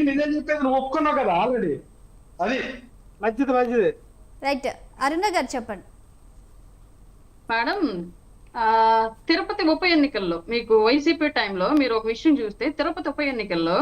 నిజం చెప్పేది నువ్వు ఒప్పుకున్నావు కదా ఆల్రెడీ. అది మంచిది. రైట్, అరుణ గారు చెప్పండి. మేడం, తిరుపతి ఉప ఎన్నికల్లో మీకు వైసీపీ టైంలో మీరు ఒక విషయం చూస్తే, తిరుపతి ఉప ఎన్నికల్లో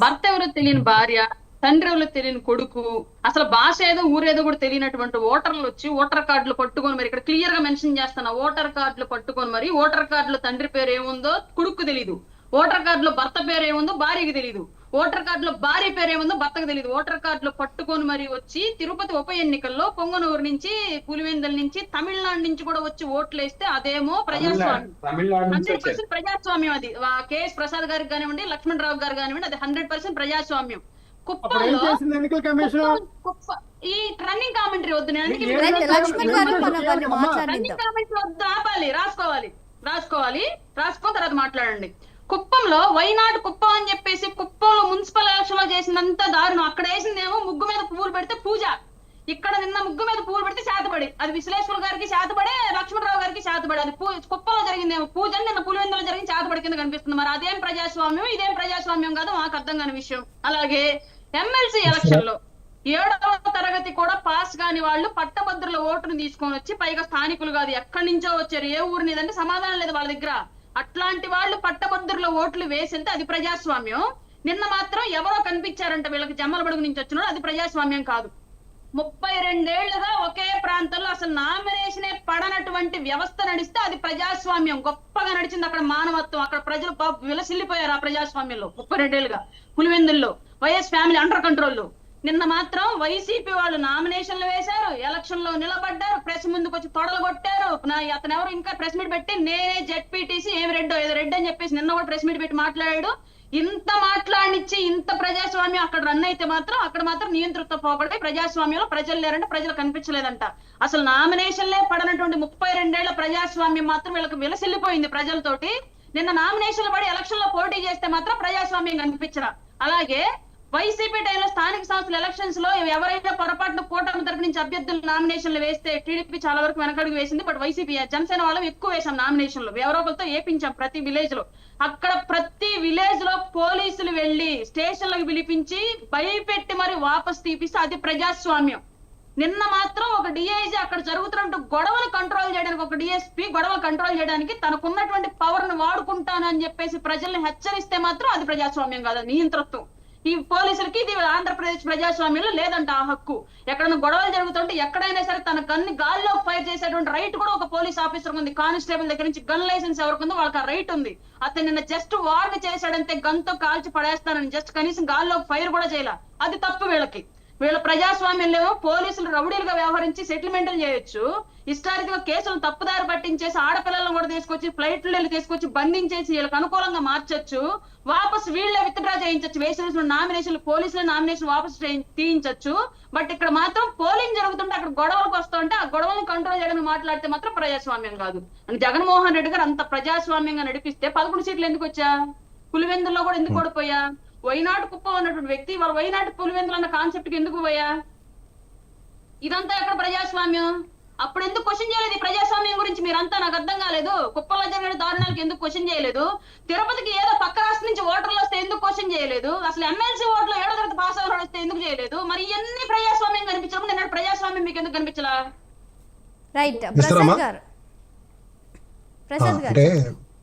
భర్త ఎవరో తెలియని భార్య, తండ్రి ఎవరో తెలియని కొడుకు, అసలు భాష ఏదో ఊరేదో కూడా తెలియనటువంటి ఓటర్లు వచ్చి ఓటర్ కార్డులు పట్టుకొని, మరి ఇక్కడ క్లియర్ గా మెన్షన్ చేస్తున్నా, ఓటర్ కార్డులు పట్టుకొని మరి ఓటర్ కార్డులో తండ్రి పేరు ఏముందో కొడుకు తెలియదు, ఓటర్ కార్డులో భర్త పేరు ఏముందో భార్యకి తెలియదు, ఓటర్ కార్డులో భార్య పేరు ఏముందో భర్తకు తెలియదు, ఓటర్ కార్డులో పట్టుకొని మరి వచ్చి తిరుపతి ఉప ఎన్నికల్లో పొంగనూరు నుంచి, పులివెందుల నుంచి, తమిళనాడు నుంచి కూడా వచ్చి ఓట్లు వేస్తే అదేమో ప్రజాస్వామ్యం, 100% ప్రజాస్వామ్యం. అది కేఎస్ ప్రసాద్ గారికి కానివ్వండి, లక్ష్మణ్ రావు గారు కానివ్వండి, అది 100% ప్రజాస్వామ్యం. కుప్పంలో ఈ రన్నింగ్ కామెంటరీ వద్దు, రన్నింగ్ కామెంటరీ వద్దు, ఆపాలి, రాసుకోవాలి, రాసుకొని తర్వాత మాట్లాడండి. కుప్పంలో వైనాడు కుప్పం అని చెప్పేసి కుప్పంలో మున్సిపల్ ఎలక్షన్ లో చేసిందంతా దారుణం. అక్కడ వేసిందేమో ముగ్గు మీద పువ్వులు పెడితే పూజ, ఇక్కడ నిన్న ముగ్గు మీద పువ్వులు పెడితే శాతపడి, అది విశ్లేశ్వర గారికి శాతపడే, లక్ష్మణరావు గారికి శాతపడి, అది కుప్పంలో జరిగిందేమో పూజ, నిన్న పులివెందులో జరిగిన శాతపడి కింద కనిపిస్తుంది. మరి అదేం ప్రజాస్వామ్యం, ఇదేం ప్రజాస్వామ్యం కాదు, మాకు అర్థం కాని విషయం. అలాగే ఎమ్మెల్సీ ఎలక్షన్ లో 7వ తరగతి కూడా పాస్ కాని వాళ్ళు పట్టభద్రుల ఓటును తీసుకొని వచ్చి, పైగా స్థానికులు కాదు ఎక్కడి నుంచో వచ్చారు, ఏ ఊరు నీదంటే సమాధానం లేదు వాళ్ళ దగ్గర, అట్లాంటి వాళ్ళు పట్టభద్రుల ఓట్లు వేసింటే అది ప్రజాస్వామ్యం. నిన్న మాత్రం ఎవరో కనిపించారంట వీళ్ళకి, జమ్మలబడుగు నుంచి వచ్చిన అది ప్రజాస్వామ్యం కాదు. 32 ఏళ్లుగా ఒకే ప్రాంతంలో అసలు నామినేషనే పడనటువంటి వ్యవస్థ నడిస్తే అది ప్రజాస్వామ్యం. గొప్పగా నడిచింది అక్కడ మానవత్వం, అక్కడ ప్రజలు విలసిల్లిపోయారు ఆ ప్రజాస్వామ్యంలో. 32 ఏళ్లుగా పులివెందుల్లో వైఎస్ ఫ్యామిలీ అండర్ కంట్రోల్. నిన్న మాత్రం వైసీపీ వాళ్ళు నామినేషన్లు వేశారు, ఎలక్షన్ లో నిలబడ్డారు, ప్రెస్ ముందుకు వచ్చి తొడలు కొట్టారు. అతను ఎవరు ఇంకా ప్రెస్ మీట్ పెట్టి నేనే జెడ్పీటీసీ ఏమి రెడ్డో ఏదో రెడ్ అని చెప్పేసి నిన్న కూడా ప్రెస్ మీట్ పెట్టి మాట్లాడాడు. ఇంత మాట్లాడినిచ్చి ఇంత ప్రజాస్వామ్యం అక్కడ రన్ అయితే మాత్రం అక్కడ మాత్రం నియంతృత్వ పోగొట్టి ప్రజాస్వామ్యంలో ప్రజలు లేరంటే ప్రజలు కనిపించలేదంట. అసలు నామినేషన్లే పడనటువంటి 32 ఏళ్ల ప్రజాస్వామ్యం మాత్రం వీళ్ళకి విలసిల్లిపోయింది ప్రజలతోటి. నిన్న నామినేషన్లు పడి ఎలక్షన్ లో పోటీ చేస్తే మాత్రం ప్రజాస్వామ్యం కనిపించరా. అలాగే వైసీపీ టైంలో స్థానిక సంస్థల ఎలక్షన్స్ లో ఎవరైనా పొరపాటున కూటమి తరపు నుంచి అభ్యర్థులు నామినేషన్లు వేస్తే టీడీపీ చాలా వరకు వెనకడుగు వేసింది. బట్ వైసీపీ జనసేన వాళ్ళం ఎక్కువ వేసాం నామినేషన్లు, ఎవరో ఒకరితో ఏపించాం ప్రతి విలేజ్ లో. అక్కడ ప్రతి విలేజ్ లో పోలీసులు వెళ్లి స్టేషన్లకు పిలిపించి భయపెట్టి మరి వాపస్ తీపిస్తే అది ప్రజాస్వామ్యం. నిన్న మాత్రం ఒక డిఐజీ అక్కడ జరుగుతున్నట్టు గొడవలు కంట్రోల్ చేయడానికి, ఒక డిఎస్పీ గొడవలు కంట్రోల్ చేయడానికి తనకున్నటువంటి పవర్ ను వాడుకుంటానని చెప్పేసి ప్రజల్ని హెచ్చరిస్తే మాత్రం అది ప్రజాస్వామ్యం కాదు, నియంతృత్వం. ఈ పోలీసులకి ఇది ఆంధ్రప్రదేశ్ ప్రజాస్వామ్యంలో లేదంట ఆ హక్కు. ఎక్కడైనా గొడవలు జరుగుతుంటే ఎక్కడైనా సరే తన గన్ని గాల్లో ఫైర్ చేసేటువంటి రైట్ కూడా ఒక పోలీస్ ఆఫీసర్ ఉంది. కానిస్టేబుల్ దగ్గర నుంచి గన్ లైసెన్స్ ఎవరికి ఉందో వాళ్ళకి ఆ రైట్ ఉంది. అతను నిన్న జస్ట్ వార్న్ చేశాడంటే గన్ తో కాల్చి పడేస్తానని, జస్ట్ కనీసం గాల్లో ఫైర్ కూడా చేయాల, అది తప్పు వీళ్ళకి. వీళ్ళ ప్రజాస్వామ్యంలో పోలీసులు రౌడీలుగా వ్యవహరించి సెటిల్మెంట్లు చేయొచ్చు, హిస్టారిక్ గా కేసులు తప్పుదారి పట్టించేసి ఆడపిల్లలను కూడా తీసుకొచ్చి ఫ్లైట్లు తీసుకొచ్చి బంధించేసి వీళ్ళకి అనుకూలంగా మార్చొచ్చు, వాపస్ వీళ్ళే విత్డ్రా చేయించచ్చు, వేసిన నామినేషన్లు పోలీసుల నామినేషన్ వాపస్ తీయించచ్చు. బట్ ఇక్కడ మాత్రం పోలింగ్ జరుగుతుంటే అక్కడ గొడవలకు వస్తుంటే ఆ గొడవలను కంట్రోల్ చేయడానికి మాట్లాడితే మాత్రం ప్రజాస్వామ్యం కాదు. అని జగన్మోహన్ రెడ్డి గారు అంత ప్రజాస్వామ్యంగా నడిపిస్తే 11 సీట్లు ఎందుకు వచ్చా, పులివెందుల్లో కూడా ఎందుకు ఓడిపోయా, వైనాడు కుప్పం అన్నటువంటి వ్యక్తి వాళ్ళ వైనాడు పులివెందులు అన్న కాన్సెప్ట్ కి ఎందుకు పోయా, ఇదంతా ఎక్కడ ప్రజాస్వామ్యం? అప్పుడు ఎందుకు క్వశ్చన్ చేయలేదు ఈ ప్రజాస్వామ్యం గురించి? మీరంతా నాకు అర్థం కాలేదు. కుప్పంలో జరిగిన దారుణాలకు ఎందుకు క్వశ్చన్ చేయలేదు? తిరుపతికి ఏదో పక్క రాష్ట్రం నుంచి ఓటర్లు వస్తే ఎందుకు క్వశ్చన్ చేయలేదు? అసలు ఎమ్మెల్సీ ఓట్లు 7వ తరగతి పాస్ అవ్వడం వస్తే ఎందుకు చేయలేదు? మరి ఇవన్నీ ప్రజాస్వామ్యం కనిపించినప్పుడు నిన్న ప్రజాస్వామ్యం మీకు ఎందుకు కనిపించలా? రైట్, ప్రసాద్ గారు. అంటే